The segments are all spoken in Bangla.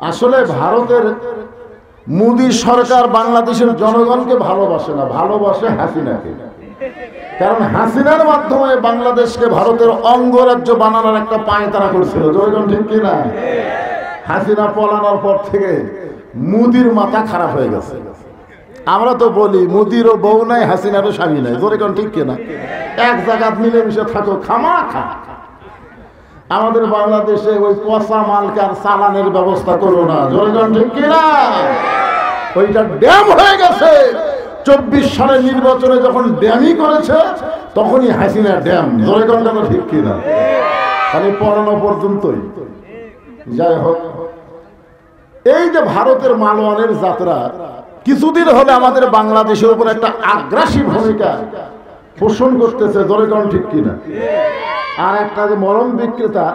আসলে ভারতের মোদী সরকার বাংলাদেশের জনগণকে ভালোবাসে না, ভালোবাসে হাসিনাকে। কারণ হাসিনার মাধ্যমে বাংলাদেশকে ভারতের অঙ্গরাজ্য বানানোর একটা পায়তারা করছিল, জনগণ ঠিক কিনা? হাসিনা পলানোর পর থেকে মোদির মাথা খারাপ হয়ে গেছে। আমরা তো বলি মোদিরও বউ নাই, হাসিনারও স্বামী নাই, জনগণ ঠিক কিনা? এক জায়গায় মিলেমিশে থাকো, খামা খা। আমাদের বাংলাদেশে ওই পচা মালকার চালানের ব্যবস্থা করো না, জনগণ ঠিক কিনা? ওইটা ড্যাম হয়ে গেছে। 24 সালের নির্বাচনে যখন ড্যামই করেছে তখনই হাসিনা ড্যাম, জনগণটা ঠিক কিনা? খালি পড়ানো পর্যন্তই। যাই হোক, এই যে ভারতের মালওয়ানের যাত্রা কিছুদিন হলে আমাদের বাংলাদেশের উপর একটা আগ্রাসী ভূমিকা পোষণ করতেছে, জনগণ ঠিক কিনা? আর একটা যে মরম বিক্রেতা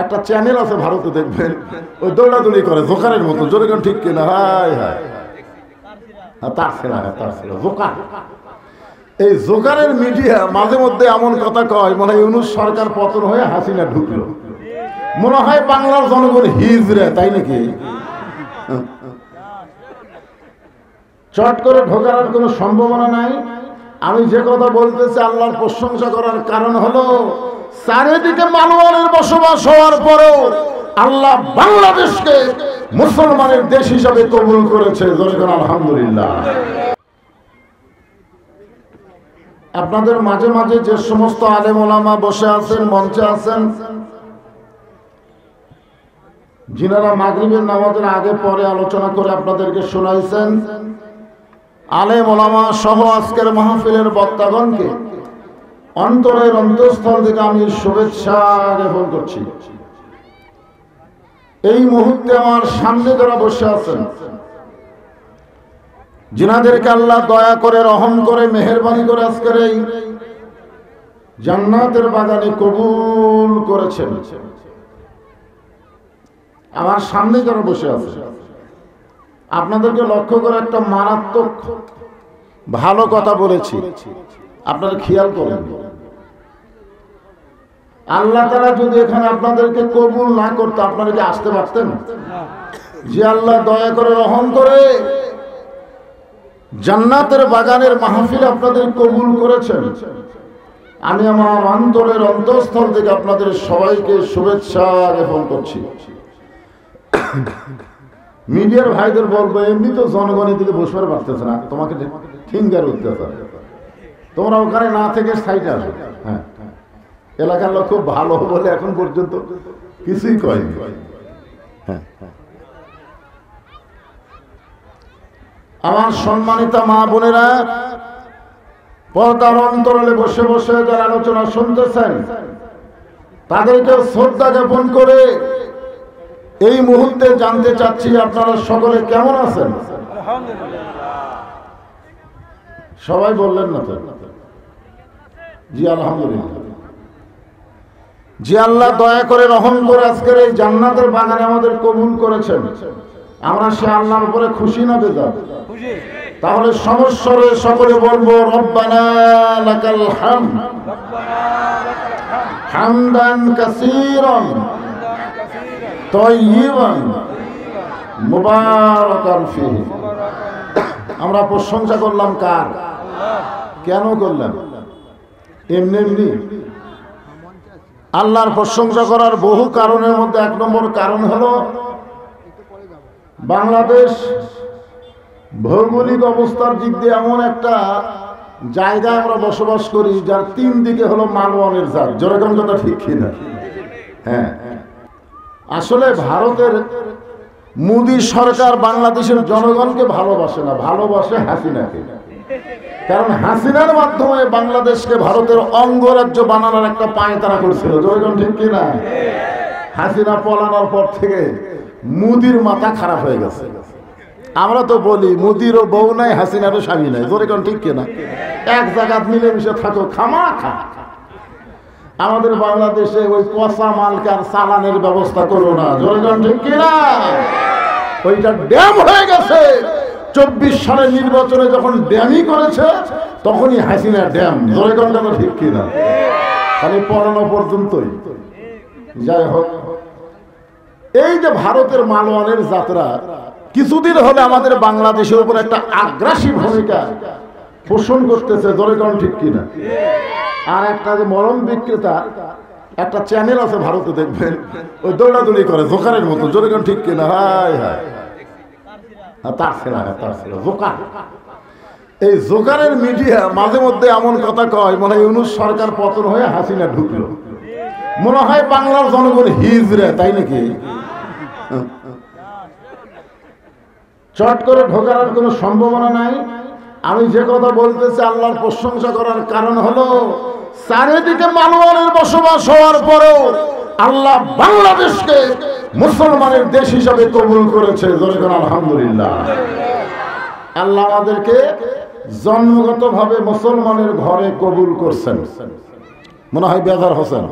একটা চ্যানেল আছে ভারতে, দেখবেন ওই দৌড়াদৌড়ি করে জোকারের মতো, জনগণ ঠিক কিনা? হায় হায়, তার ছেলে জোকার। এই জোকারের মিডিয়া মাঝে মধ্যে এমন কথা কয় মনে হয় ইউনূস সরকার পতন হয়ে হাসিনা ঢুকলো, মনে হয় বাংলার জনগণ হিজড়ে, তাই নাকি? চট করে ঢোকার আর কোনো সম্ভাবনা নাই। আমি যে কথা বলতেছি আল্লাহর প্রশংসা করার কারণ হলো চারিদিকে মালওয়ানের বসবাস হওয়ার পরেও আল্লাহ বাংলাদেশকে মুসলমানের দেশ হিসাবে কবুল করেছে, জনগণ আলহামদুলিল্লাহ। আপনাদের মাঝে মাঝে যে সমস্ত আলেম ওলামা বসে আছেন, মঞ্চে আছেন, যিনারা মাগরিবের নামাজের আগে পরে আলোচনা করে আপনাদেরকে শোনাইছেন, আলেম ওলামা সহ আজকের মাহফিলের বক্তাগণকে অন্তরের অন্তঃস্থল থেকে আমি শুভেচ্ছা জ্ঞাপন করছি। এই মুহূর্তে আমার সামনে যারা বসে আছেন, যিনাদেরকে আল্লাহ দয়া করে, রহম করে, মেহেরবানি করে আজকের এই জান্নাতের বাগানে কবুল করেছেন, আমার সামনে যারা বসে আছে আপনাদেরকে লক্ষ্য করে একটা মারাত্মক ভালো কথা বলেছি, আপনারা খেয়াল করেন। আল্লাহ তাআলা যদি এখানে আপনাদেরকে কবুল না করতে, আপনারা কি আসতে পারতেন? যে আল্লাহ দয়া করে, রহম করে জান্নাতের বাগানের মাহফিল আপনাদের কবুল করেছেন, আমি আমার অন্তরের অন্তঃস্থল থেকে আপনাদের সবাইকে শুভেচ্ছা জ্ঞাপন করছি। মিডিয়ার ভাইদের বলবো, এমনি তো জনগণের দিকে বসবার পারতেছে না, তোমাকে ফিঙ্গার অত্যাচার, তোমরা ওখানে না থেকে সাইডে আসো। হ্যাঁ, এলাকার লোক খুব ভালো বলে এখন পর্যন্ত কিছুই কয়নি। হ্যাঁ, আমার সম্মানিতা মা বোনেরা, পর্দার অন্তরালে বসে বসে যারা আলোচনা শুনতেছেন, তাদেরকে শ্রদ্ধা জ্ঞাপন করে এই মুহূর্তে জানতে চাচ্ছি আপনারা সকলে কেমন আছেন? সবাই বললেন না তো? জি আলহামদুলিল্লাহ। যে আল্লাহ দয়া করে, রহম করে আজকের এই জান্নাতের বাগানে আমাদের কবুল করেছেন, আমরা সে আল্লাহর উপরে খুশি না বেজার? তাহলে সমস্বরে সকলে বলবো, রব্বানা লাকাল হামদ হামদান কাসীরান তাইয়িবান মুবারাকান ফীহি। আমরা প্রশংসা করলাম কার? কেন করলাম? এমনি এমনি? আল্লাহর প্রশংসা করার বহু কারণের মধ্যে এক নম্বর কারণ হলো বাংলাদেশ ভৌগোলিক অবস্থার দিক দিয়ে এমন একটা জায়গায় আমরা বসবাস করি যার 3 দিকে হলো মালওয়ানের জাত, যেরকম কথা ঠিক কিনা? হ্যাঁ, আসলে ভারতের মোদী সরকার বাংলাদেশের জনগণকে ভালোবাসে না, ভালোবাসে হাসিনাকে। কারণ হাসিনার মাধ্যমে বাংলাদেশকে ভারতের অঙ্গরাজ্য বানানোর একটা পায়তারা করছিল, জনগণ ঠিক কিনা? হাসিনা পলানোর পর থেকে মোদির মাথা খারাপ হয়ে গেছে। আমরা তো বলি মোদিরও বউ নাই, হাসিনারও স্বামী নাই, জনগণ ঠিক কিনা? এক জায়গায় মিলেমিশে থাকো, খামা খা। আমাদের বাংলাদেশে ওই পচা মালকার চালানের ব্যবস্থা করো না, জনগণ ঠিক কিনা? ওইটা ড্যাম হয়ে গেছে। 24 সালের নির্বাচনে যখন ড্যামই করেছে তখনই হাসিনা ড্যাম, জনগণটা ঠিক কিনা? খালি পড়ানো পর্যন্তই। যাই হোক, এই যে ভারতের মালওয়ানের যাত্রা কিছুদিন হলে আমাদের বাংলাদেশের উপর একটা আগ্রাসী ভূমিকা পোষণ করতেছে, ধরে কোন ঠিক কিনা? আর একটা যে মরম বিক্রেতা একটা চ্যানেল আছে ভারতে, দেখবেন ওই দৌড়াদৌড়ি করে জোকারের মতো, জোরে কোন ঠিক কিনা? হায় হায়, তার ছেলে জোকার। এই জোকারের মিডিয়া মাঝে মধ্যে এমন কথা কয় মনে হয় ইউনূস সরকার পতন হয়ে হাসিনা ঢুকলো, মনে হয় বাংলার জনগণ হিজড়ে, তাই নাকি? চট করে ঢোকার কোনো সম্ভাবনা নাই। আমি যে কথা বলতেছি আল্লাহর প্রশংসা করার কারণ হলো চারিদিকে মালওয়ানের বসবাস হওয়ার পরেও আল্লাহ বাংলাদেশকে মুসলমানের দেশ হিসাবে কবুল করেছে। আলহামদুলিল্লাহ। আল্লাহ আমাদেরকে জন্মগতভাবে মুসলমানের ঘরে কবুল করছেন। মনে হয় বেজার হোসেন।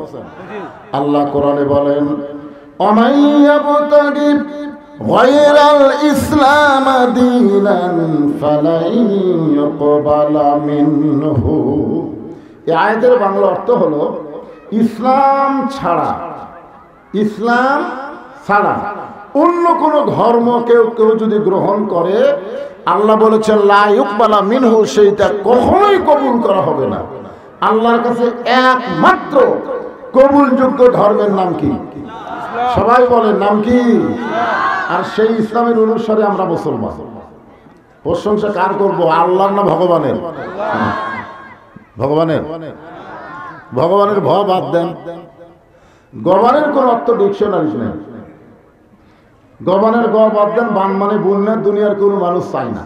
আল্লাহ কোরআনে বলেন, অমাইয়াবতাগি গায়রাল ইসলাম দীনান ফালাই ইউকবালা মিনহু। এই আয়াতের বাংলা অর্থ হলো ইসলাম ছাড়া অন্য কোন ধর্ম কেউ যদি গ্রহণ করে, আল্লাহ বলেছেন লা ইউকবালা মিনহু, সেইটা কখনোই কবুল করা হবে না। আল্লাহর কাছে একমাত্র কবুলযোগ্য ধর্মের নাম কি? সবাই বলেন নাম কি? আর সেই ইসলামের অনুসারে আমরা মুসলমান। প্রশংসা কার করবো, আল্লাহর না ভগবানের? ভগবানের ভ বাদ দেন। গবানের কোন অর্থ ডিকশনারি নেই। গবানের গ বাদ দেন, বান মানে বুন না, দুনিয়ার কোন মানুষ চাই না।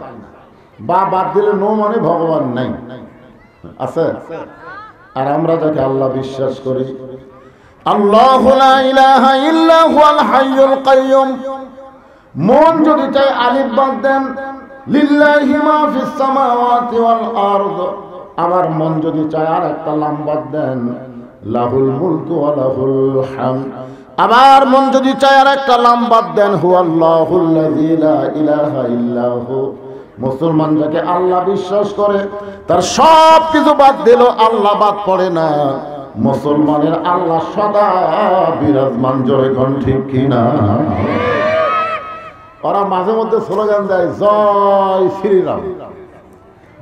বা বাদ দিলে নো মানে ভগবান নাই, আছে? আর আমরা যাকে আল্লাহ বিশ্বাস করি, আল্লাহু লা ইলাহা ইল্লা হুয়াল হাইয়ুল কাইয়ুম। মন যদি চাই আলিফ বাদ দেন, লিল্লাহি মা ফিস সামাওয়াতি ওয়াল আরদ। আমার মন যদি চায় আর একটা লাম বাদ দেন, লাহুল মুলকু ওয়া লাহুল হামদ। আবার মন যদি চায় আর একটা লাম বাদ দেন, হুয়াল্লাহুল্লাযী লা ইলাহা ইল্লা হু। মুসলমান যাকে আল্লাহ বিশ্বাস করে তার সব কিছু বাদ দিল, আল্লাহ বাদ পড়ে না। মুসলমানের আল্লাহ সদা বিরাজমান, জয় কোন ঠিক কিনা? ওরা মাঝে মধ্যে স্লোগান দেয়, জয় শ্রীরাম,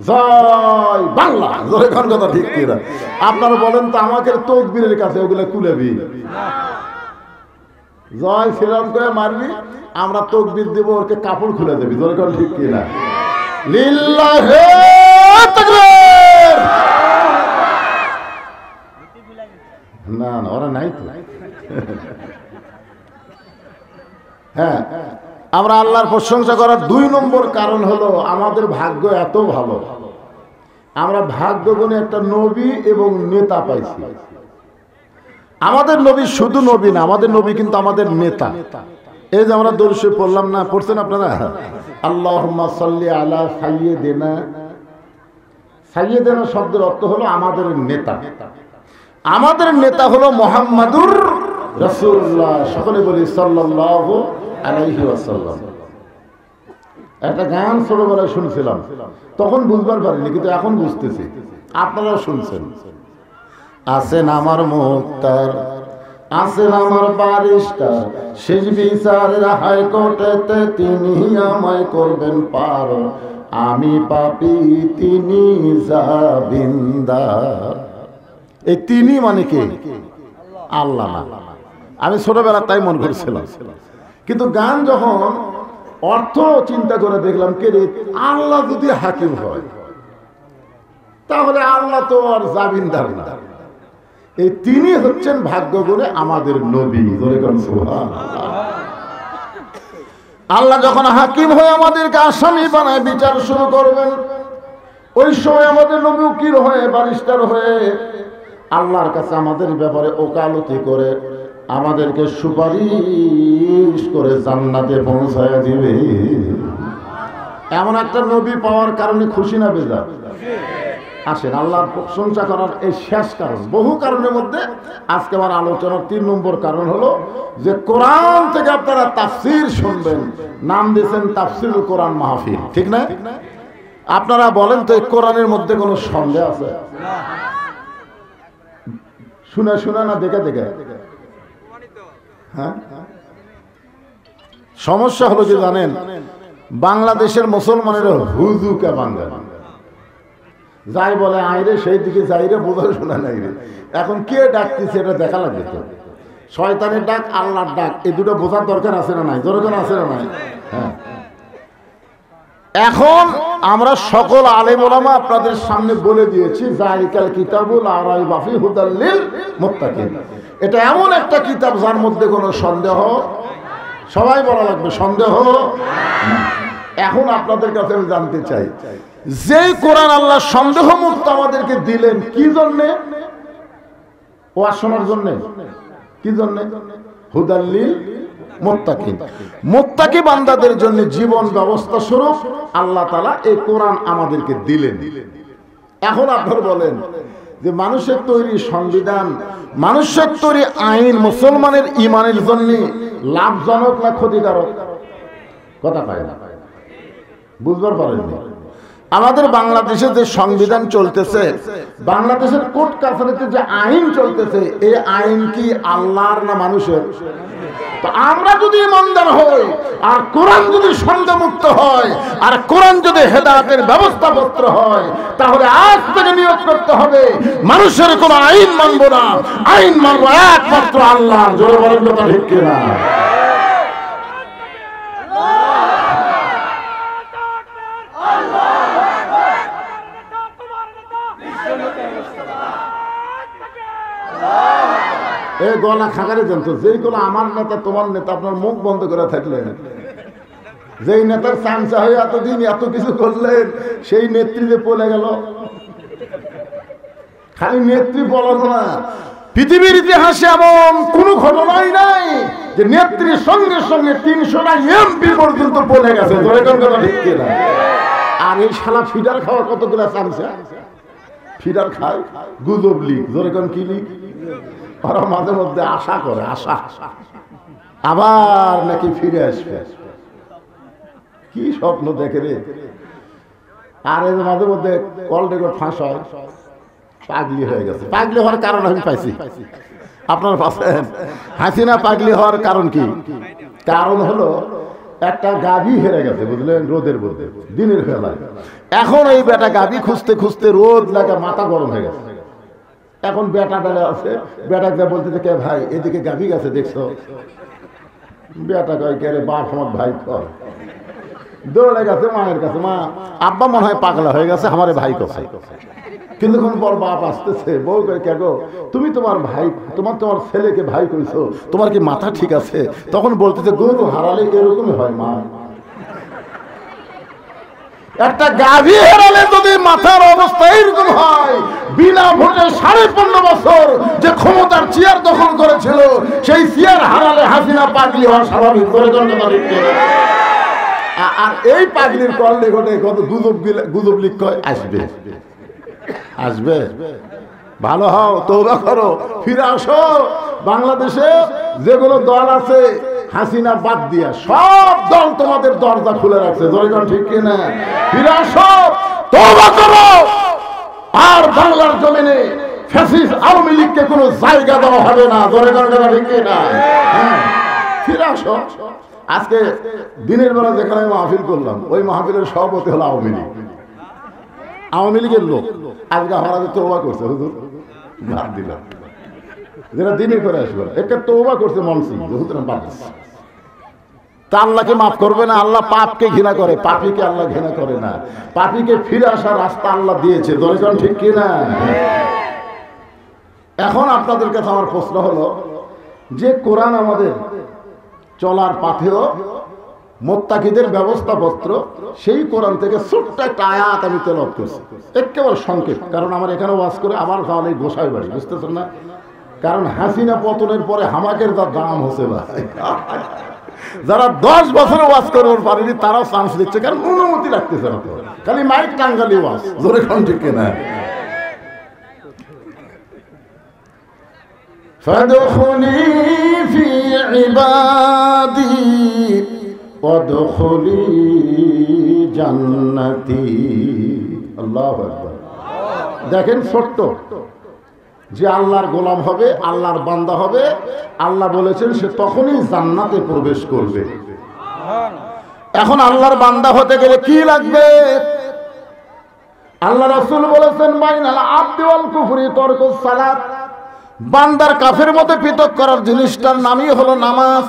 জয় বাংলা, জয় কোন কথা ঠিক কিনা? আপনারা বলেন তো, আমাকে তকবীরের কাছে ওগুলো তুলেবি? জয় শ্রীরাম করে মারবি, আমরা তকবীর দেব, ওকে কাপড় খুলে দেবি, জয় কোন ঠিক কিনা? লিল্লাহি তাকবীর। না না, ওরা নাই তো। হ্যাঁ, আমরা আল্লাহর প্রশংসা করার 2 নম্বর কারণ হলো আমাদের ভাগ্য এত ভালো, আমরা ভাগ্য গুণে একটা নবী এবং নেতা পাইছি। আমাদের নবী শুধু নবী না, আমাদের নবী কিন্তু আমাদের নেতা। এই যে আমরা দরুদ শরীফ পড়লাম না, পড়ছেন আপনারা? আল্লাহুম্মা সাল্লি আলা সাইয়্যিদিনা। সাইয়্যিদিনা শব্দের অর্থ হলো আমাদের নেতা। আমাদের নেতা হলো মুহাম্মাদুর রাসূলুল্লাহ। সকলে বলি সাল্লাল্লাহু আলাইহি ওয়াসাল্লাম। একটা গান ছোটবেলায় শুনছিলাম, তখন বুঝবার পারিনি, কিন্তু এখন বুঝতেছি। আপনারাও শুনছেন। আছেন আমার মুক্তার, আছেন আমার বারিস্টার, শেষ বিচারের হাইকোর্টেতে তিনি আমায় করবেন পার। আমি পাপী, তিনি জামিনদার। এই তিনি মানে কে? আল্লাহ না। আমি ছোটবেলা তাই মনে করছিলাম, কিন্তু গান যখন অর্থ চিন্তা করে দেখলাম, কে রে, আল্লাহ যদি হাকিম হয় তাহলে আল্লাহ তো আর জামিনদার না। এই তিনি হচ্ছেন ভাগ্য গুণে আমাদের নবী। আল্লাহ যখন হাকিম হয়ে আমাদেরকে আসামি বানায় বিচার শুরু করবেন, ওই সময় আমাদের নবী উকিল হয়ে, ব্যারিস্টার হয়ে আল্লাহর কাছে আমাদের ব্যাপারে ওকালতি করে আমাদেরকে সুপারিশ করে জান্নাতে পৌঁছায় দিবে। এমন একটা নবী পাওয়ার কারণে খুশি না বেজার? আসেন, আল্লাহর প্রশংসা করার এই শেষ কারণ, বহু কারণের মধ্যে আজকে আমার আলোচনার 3 নম্বর কারণ হলো যে কোরআন থেকে আপনারা তাফসীর শুনবেন। নাম দিয়েছেন তাফসীরুল কোরআন মাহফিল, ঠিক না? আপনারা বলেন তো, এই কোরআনের মধ্যে কোনো সন্দেহ আছে? শুনে শুনে না দেখে দেখে? হ্যাঁ, সমস্যা হলো যে জানেন, বাংলাদেশের মুসলমানেরা হুজুকা বাঙালি, যাই বলে আইরে সেই দিকে যাইরে, বোঝা শোনা নাই রে। এখন কে ডাকতেছে এটা দেখা লাগবে তো। শয়তানের ডাক, আল্লাহর ডাক, এই দুটো বোঝার দরকার আছে না নাই? জোরে আছে না নাই? হ্যাঁ। এখন আমরা সকল আলেম ওলামা আপনাদের সামনে বলে দিয়েছি, যালিকাল কিতাবুল লা রাইবা ফীহি হুদাল লিল মুত্তাকিন। এটা এমন একটা কিতাব যার মধ্যে কোনো সন্দেহ, সবাই বলা লাগবে সন্দেহ। এখন আপনাদের কাছে আমি জানতে চাই, যেই কোরআন আল্লাহ সন্দেহ মুক্ত আমাদেরকে দিলেন, কি জন্যে? ওয়াজ শোনার জন্যে। কি জন্যে? হুদাল লিল মুত্তাকিন, মুত্তাকি বান্দাদের জন্য জীবন ব্যবস্থা স্বরূপ আল্লাহ তাআলা এই কোরআন আমাদেরকে দিলেন। এখন আপনারা বলেন যে মানুষের তৈরি সংবিধান, মানুষের তৈরি আইন মুসলমানের ঈমানের জন্য লাভজনক না ক্ষতিকারক? কথা পায় না, বুঝবার পারেননি। আমাদের বাংলাদেশে যে সংবিধান চলতেছে, বাংলাদেশের কোর্ট কাছারিতে যে আইন চলতেছে, এই আইন কি আল্লাহর না মানুষের? তো আমরা যদি ইমানদার হই, আর কোরআন যদি সন্দেহমুক্ত হয়, আর কোরআন যদি হেদায়েতের ব্যবস্থাপত্র হয়, তাহলে আজ থেকে নিয়ত করতে হবে মানুষের কোনো আইন মানবো না, আইন মানবো একমাত্র আল্লাহ। জোরে বলেন কথা ঠিক কিনা? এই গলা খাগারে দেন তো, যেইগুলো আমার নেতা তোমার নেতা, আপনার মুখ বন্ধ করে থাকলেন, যেই নেতার চামচা হয়ে এতদিন এত কিছু করলেন, সেই নেত্রীতে পড়ে গেল। খালি নেত্রী বলার না, পৃথিবীর ইতিহাসে এমন কোন ঘটনাই নাই যে নেত্রীর সঙ্গে সঙ্গে 300টা এমপি পর্যন্ত পড়ে গেছে। আর এই শালা ফিডার খাওয়া কতগুলো চামচা ফিডার খায়, গুজব লিগ। জোরে কোন কি লিগ? ওরা মাঝে মধ্যে আশা করে, আশা আবার নাকি ফিরে আসবে, কি স্বপ্ন দেখে রে। আর এই মাঝে মধ্যে কল রেকর্ড ফাঁস হয়, পাগলি হয়ে গেছে। পাগলি হওয়ার কারণ আমি পাইছি, আপনার পাচ্ছেন? হাসিনা পাগলি হওয়ার কারণ কি? কারণ হলো একটা গাভী হেরে গেছে, বুঝলেন, রোদের মধ্যে দিনের বেলায়। এখন এই বেটা গাভী খুঁজতে খুঁজতে রোদ লাগা মাথা গরম হয়ে গেছে। এখন বেটা বেলা আছে, বেটা বলতে কে ভাই এদিকে গাভী গেছে দেখছো? বেটা কয় কে রে? বাপ আমার ভাই কর। দৌড়ে গেছে মায়ের কাছে, মা আব্বা মনে হয় পাগলা হয়ে গেছে, আমার ভাই কোথায়? কিন্তু পর বাপ আসতেছে, বউ কয় কে গো, তুমি তোমার ভাই, তোমার ছেলেকে ভাই কইছো, তোমার কি মাথা ঠিক আছে? তখন বলতেছে গরু হারালে এরকমই হয় মা। একটা গাভী হারালে যদি মাথার অবস্থা এরকম হয়, বিনা ভোটে 15.5 বছর যে ক্ষমতার চেয়ার দখল করেছিল, সেই চেয়ার হারালে হাসিনা পাগলি হওয়া স্বাভাবিক। আর এই পাগলির করলে ঘটে কত গুজব লিখ আসবে, আসবে। ভালো হও, তওবা করো, ফিরে আসো। বাংলাদেশে যেগুলো দল আছে হাসিনা বাদ দিয়া, সব দল তোমাদের দরজা খুলে রাখছে। জয়গান ঠিক কিনা? ফিরে আসো, তওবা করো। আর বাংলার জমিনে ফ্যাসিস্ট আওয়ামী লীগকে কোনো জায়গা দেওয়া হবে না। জয়গান ঠিক কিনা? ফিরে আসো। আজকে দিনের বেলা যেখানে মাহফিল করলাম, ওই মাহফিলের সভাপতি হলো আওয়ামী লীগ, আওয়ামী লীগের লোক। আজকে আমাদের তওবা করছে, হুজুর বাদ দিলাম, যেটা দিনে করে আসবে একটা তওবা করছে মনসি, হুজুর বাদ দিচ্ছে। তা আল্লাহকে মাফ করবে না? আল্লাহ পাপকে ঘৃণা করে, পাপীকে আল্লাহ ঘৃণা করে না। পাপীকে ফিরে আসার রাস্তা আল্লাহ দিয়েছে। দর্শন ঠিক কিনা? এখন আপনাদের কাছে আমার প্রশ্ন হলো যে কোরআন আমাদের চলার পাথেও মুত্তাকিদের ব্যবস্থাপত্র, সেই কোরআন থেকে ছোট্ট একটা আয়াত আমি তেলাওয়াত করছি, একেবারে সংক্ষেপ। কারণ আমার এখানে ওয়াজ করে আমার তাহলে গোসাই বাড়ি, বুঝতেছেন না? কারণ হাসিনা পতনের পরে হামাকের যা দাম হচ্ছে ভাই, যারা 10 বছরে ওয়াজ করতে পারেনি তারাও চান্স দিচ্ছে, কারণ অনুমতি রাখতেছে না, খালি মাইক টাঙ্গালি ওয়াজ। জোরে কোন ঠিক কিনা? ফাদখুলি ফি ইবাদি ওয়াদখুলি জান্নাতি। আল্লাহু আকবার। দেখেন, ছোট্ট যে আল্লাহর গোলাম হবে, আল্লাহর বান্দা হবে, আল্লাহ বলেছেন সে তখনই জান্নাতে প্রবেশ করবে। এখন আল্লাহর বান্দা হতে গেলে কি লাগবে? আল্লাহ রাসূল বলেছেন বাইনাল আবদি ওয়াল কুফরি তরকুস সালাত। বান্দার কাফের মধ্যে পৃথক করার জিনিসটার নামই হলো নামাজ।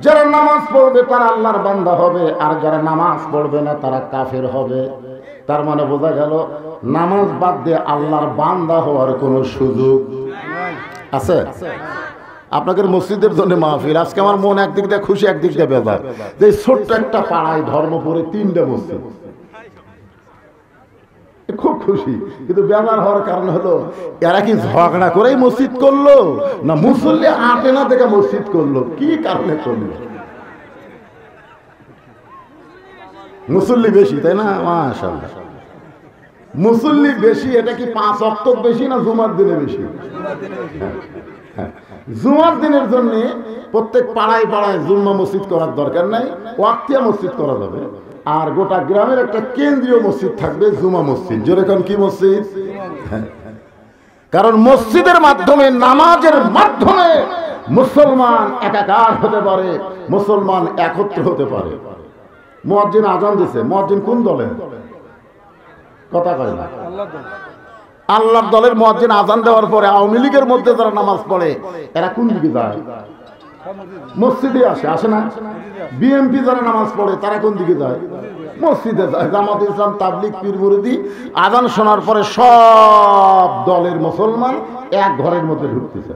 যারা নামাজ পড়বে তারা আল্লাহর বান্দা হবে, আর যারা নামাজ পড়বে না তারা কাফের হবে। তার মানে বোঝা গেল নামাজ বাদ দিয়ে আল্লাহর বান্দা হওয়ার কোনো সুযোগ আছে? আপনাদের মসজিদের জন্য মাহফিল, আজকে আমার মন একদিক দিয়ে খুশি একদিক দিয়ে বেজার যে ছোট্ট একটা পাড়ায় ধর্মপুরে 3টা মসজিদ, খুব খুশি। কিন্তু বেজার হওয়ার কারণ হলো এরা কি ঝগড়া করেই মসজিদ করলো না মুসল্লি আটে না দেখে মসজিদ করলো? কি কারণে করলো? মুসল্লি বেশি, তাই না? মাশাআল্লাহ, মুসল্লি বেশি। এটা কি 5 ওয়াক্ত বেশি না জুমার দিনে বেশি? জুমার দিনের জন্য প্রত্যেক পাড়ায় পাড়ায় জুম্মা মসজিদ করার দরকার নাই, ওয়াক্তিয়া মসজিদ করা যাবে। আর গোটা গ্রামের একটা কেন্দ্রীয় মসজিদ থাকবে, জুমা মসজিদ। যেরকম কি মসজিদ? কারণ মসজিদের মাধ্যমে, নামাজের মাধ্যমে মুসলমান একাকার হতে পারে, মুসলমান একত্র হতে পারে। মুয়াজ্জিন আজান দিছে, মুয়াজ্জিন কোন দলের? কথা কয় না। আল্লাহর দলের মুয়াজ্জিন আজান দেওয়ার পরে আওয়ামী লীগের মধ্যে যারা নামাজ পড়ে এরা কোন দিকে যায়? মসজিদে আসে না? বিএনপি যারা নামাজ পড়ে তারা কোন দিকে যায়? মসজিদে যায়। জামাত ইসলাম, তাবলিগ, পীর মুরিদি আজান শোনার পরে সব দলের মুসলমান এক ঘরের মধ্যে ঢুকতেছে।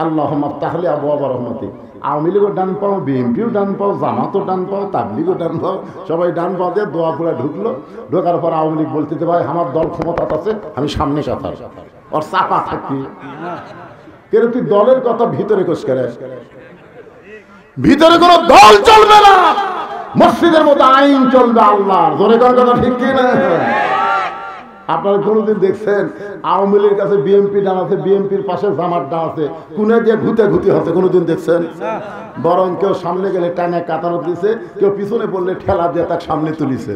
আল্লাহুম্মা তাহলে আবওয়াবা রহমতি। আওয়ামী লীগও ডান পাও, বিএনপিও ডান পাও, জামাতও ডান পাও, তাবলিগও ডান পাও, সবাই ডান পাও দিয়ে দোয়া করে ঢুকলো। ঢোকার পর আওয়ামী লীগ বলতে ভাই আমার দল ক্ষমতা আছে, আমি সামনে কাতার, ওর চাপা থাকি। কেন তুই দলের কথা ভিতরে কোষ করে? ভিতরে কোনো দল চলবে না, মসজিদের মতো আইন চলবে আল্লাহ। জোরে কোন কথা ঠিক কি না? আপনারা কোনোদিন দেখছেন আওয়ামী লীগের কাছে বিএনপি ডান আছে, বিএনপির পাশে জামাত ডান আছে, কোনে দিয়ে ঘুতে ঘুতি হচ্ছে? কোনোদিন দেখছেন? বরং কেউ সামনে গেলে টানে কাতার দিছে, কেউ পিছনে পড়লে ঠেলা দিয়ে তাকে সামনে তুলিছে।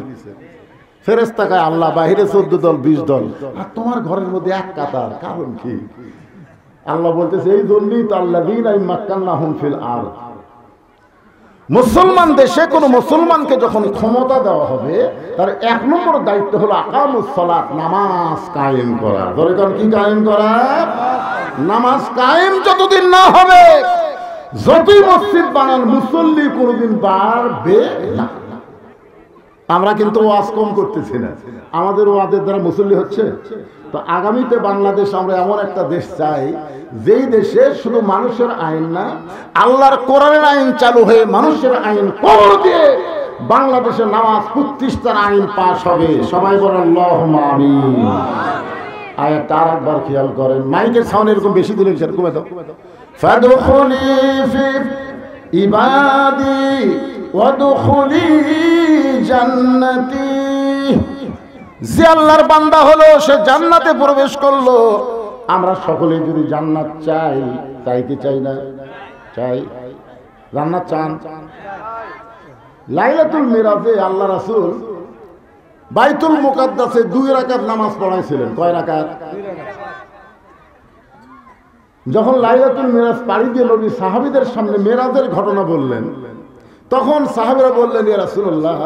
ফেরেশতাকে আল্লাহ বাহিরে 14 দল 20 দল, আর তোমার ঘরের মধ্যে এক কাতার। কারণ কি? আল্লাহ বলতেছে এই জন্যই তো আল্লাযীনা মাক্কান্নাহুম ফিল আরদ। মুসলমান দেশে কোন মুসলমানকে যখন ক্ষমতা দেওয়া হবে তার 1 নম্বর দায়িত্ব হলো আকামুস সালাত, নামাজ কায়েম করা। ধরে কোন কি কায়েম করা? নামাজ কায়েম যতদিন না হবে, যতই মসজিদ বানান মুসল্লি কোনোদিন বাড়বে না। আমরা কিন্তু ওয়াজ কম করতেছি না, আমাদের ওয়াজের দ্বারা মুসল্লি হচ্ছে। তো আগামীতে বাংলাদেশ আমরা এমন একটা দেশ চাই যেই দেশে শুধু মানুষের আইন না, আল্লাহর কোরআনের আইন চালু হয়ে মানুষের আইন কবর দিয়ে বাংলাদেশে নামাজ 25টার আইন পাস হবে। সবাই বলেন আল্লাহুম্মা আমিন। আয়াতটা আরেকবার খেয়াল করেন, মাইকের সাউন্ড এরকম বেশি দিলে কমে দাও। ফাদখুলি ফি ইবাদি ওয়াদখুলি জান্নাতি। যে আল্লাহর বান্দা হলো সে জান্নাতে প্রবেশ করলো। আমরা সকলে যদি জান্নাত চাই, তাই কি চাই না? চাই। জান্নাত চান? লাইলাতুল মিরাজে আল্লাহ রাসূল বাইতুল মুকাদ্দাসে 2 রাকাত নামাজ পড়াইছিলেন। কয় রাকাত? 2 রাকাত। যখন লাইলাতুল মিরাজ পাড়ি দিয়ে নবী সাহাবীদের সামনে মিরাজের ঘটনা বললেন, তখন সাহাবীরা বললেন ইয়া রাসূলুল্লাহ,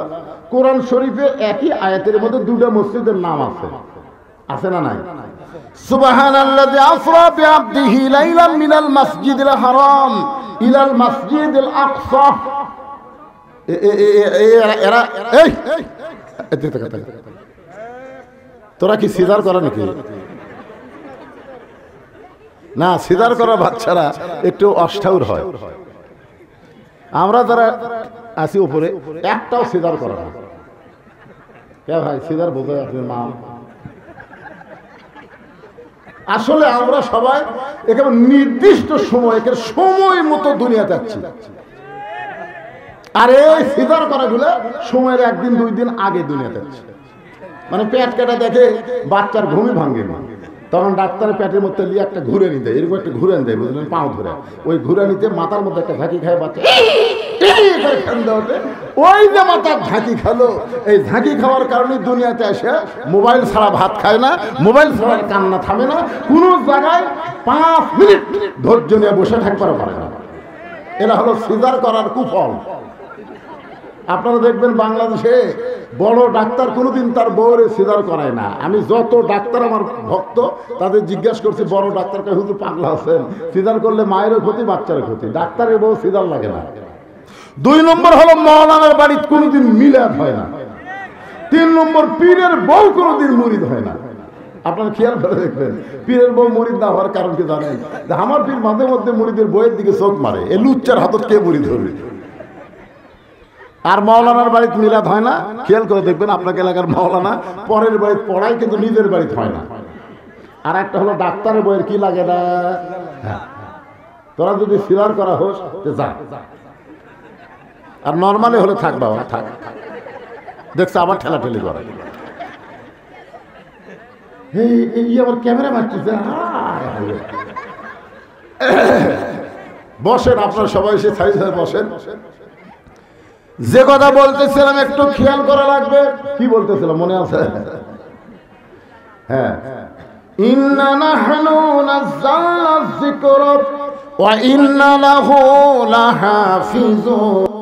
কোরআন শরীফে একই আয়াতের মধ্যে 2টা মসজিদের নাম আছে, আছে না নাই? সুবহানাল্লাযী আসরা বিআবদিহি লাইলাম মিনাল মাসজিদিল হারাম ইলাল মাসজিদিল আকসা। তোরা কি সিজার করা নাকি? না, সিজার করা বাচ্চারা একটু অষ্টাউর হয়। আমরা যারা আছি উপরে একটাও সিজার করা না। কে ভাই সিজার বোঝায় আপনার নাম? আসলে আমরা সবাই একেবারে নির্দিষ্ট সময় মতো দুনিয়াতে আছি। আর এই সিজার করাগুলো সময়ের 1 দিন 2 দিন আগে দুনিয়াতে আছে। মানে পেট কাটা দেখে বাচ্চার ঘুমই ভাঙে না, তখন ডাক্তারের পেটের মধ্যে নিয়ে একটা ঘুরে নিতে, এরকম একটা ঘুরে দেয়, বুঝলেন, পাও ধরে। ওই ঘুরে নিতে মাথার মধ্যে একটা ঝাঁকি খায় বাচ্চা, ওই যে মাথার ঝাঁকি খালো, এই ঝাঁকি খাওয়ার কারণে দুনিয়াতে এসে মোবাইল ছাড়া ভাত খায় না, মোবাইল ছাড়া কান্না থামে না, কোনো জায়গায় 5 মিনিট ধৈর্য নিয়ে বসে থাকতে পারে না। এরা হলো সিজার করার কুফল। আপনারা দেখবেন বাংলাদেশে বড় ডাক্তার কোনোদিন তার বউরে সিজার করায় না। আমি যত ডাক্তার আমার ভক্ত তাদের জিজ্ঞাসা করছি, বড় ডাক্তারকে হুজুর পাগলা আছেন, সিজার করলে মায়েরও ক্ষতি বাচ্চারও ক্ষতি, ডাক্তারের বউ সিজার লাগে না। 2 নম্বর হলো মওলানার বাড়িতে কোনোদিন মিলাদ হয় না। 3 নম্বর পীরের বউ কোনোদিন মুরিদ হয় না। আপনারা খেয়াল করে দেখবেন, পীরের বউ মুরিদ না হওয়ার কারণ কি জানেন? আমার পীর মাঝে মধ্যে মুরিদের বইয়ের দিকে চোখ মারে, এ লুচ্চার হাতত কে মুরিদ ধরবে। আর মাওলানার বাড়িতে মিলাদ হয় না। খেয়াল করে দেখবেন আপনাকে এলাকার মাওলানা পরের বাড়িতে পড়ায় কিন্তু নিজের বাড়িতে হয় না। আর একটা হলো ডাক্তারের বইয়ের কি লাগে না, তোরা যদি সিলার করা হোস যা, আর নর্মালি হলে থাক বাবা থাক, দেখছে আবার ঠেলাঠেলি করে। এই আবার ক্যামেরা মারতেছে। বসেন আপনারা সবাই এসে সাইজ হয়ে বসেন। যে কথা বলতেছিলাম একটু খেয়াল করা লাগবে। কি বলতেছিলাম মনে আছে? হ্যাঁ, ইন্না নাহনু নাযালনা যিকরা ওয়া ইন্না লাহু লাহাফিজুন।